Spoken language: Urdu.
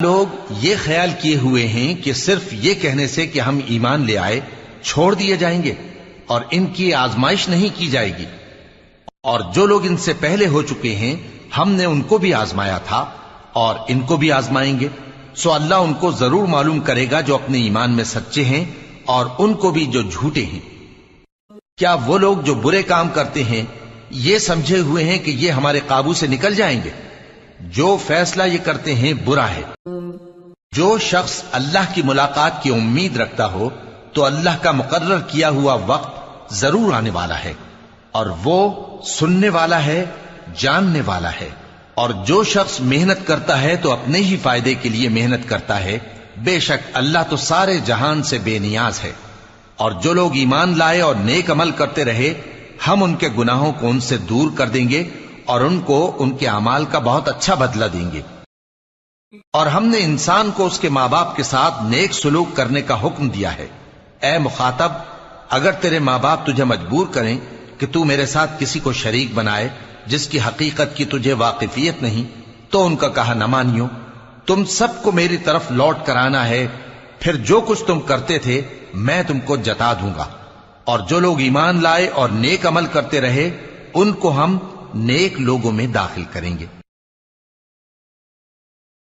لوگ یہ خیال کیے ہوئے ہیں کہ صرف یہ کہنے سے کہ ہم ایمان لے آئے چھوڑ دیے جائیں گے اور ان کی آزمائش نہیں کی جائے گی، اور جو لوگ ان سے پہلے ہو چکے ہیں ہم نے ان کو بھی آزمایا تھا اور ان کو بھی آزمائیں گے، سو اللہ ان کو ضرور معلوم کرے گا جو اپنے ایمان میں سچے ہیں اور ان کو بھی جو جھوٹے ہیں۔ کیا وہ لوگ جو برے کام کرتے ہیں یہ سمجھے ہوئے ہیں کہ یہ ہمارے قابو سے نکل جائیں گے؟ جو فیصلہ یہ کرتے ہیں برا ہے۔ جو شخص اللہ کی ملاقات کی امید رکھتا ہو تو اللہ کا مقرر کیا ہوا وقت ضرور آنے والا ہے، اور وہ سننے والا ہے، جاننے والا ہے۔ اور جو شخص محنت کرتا ہے تو اپنے ہی فائدے کے لیے محنت کرتا ہے، بے شک اللہ تو سارے جہان سے بے نیاز ہے۔ اور جو لوگ ایمان لائے اور نیک عمل کرتے رہے ہم ان کے گناہوں کو ان سے دور کر دیں گے اور ان کو ان کے اعمال کا بہت اچھا بدلہ دیں گے۔ اور ہم نے انسان کو اس کے ماں باپ کے ساتھ نیک سلوک کرنے کا حکم دیا ہے۔ اے مخاطب، اگر تیرے ماں باپ تجھے مجبور کریں کہ تو میرے ساتھ کسی کو شریک بنائے جس کی حقیقت کی تجھے واقفیت نہیں تو ان کا کہا نہ مانیو۔ تم سب کو میری طرف لوٹ کر آنا ہے، پھر جو کچھ تم کرتے تھے میں تم کو جتا دوں گا۔ اور جو لوگ ایمان لائے اور نیک عمل کرتے رہے ان کو ہم نیک لوگوں میں داخل کریں گے۔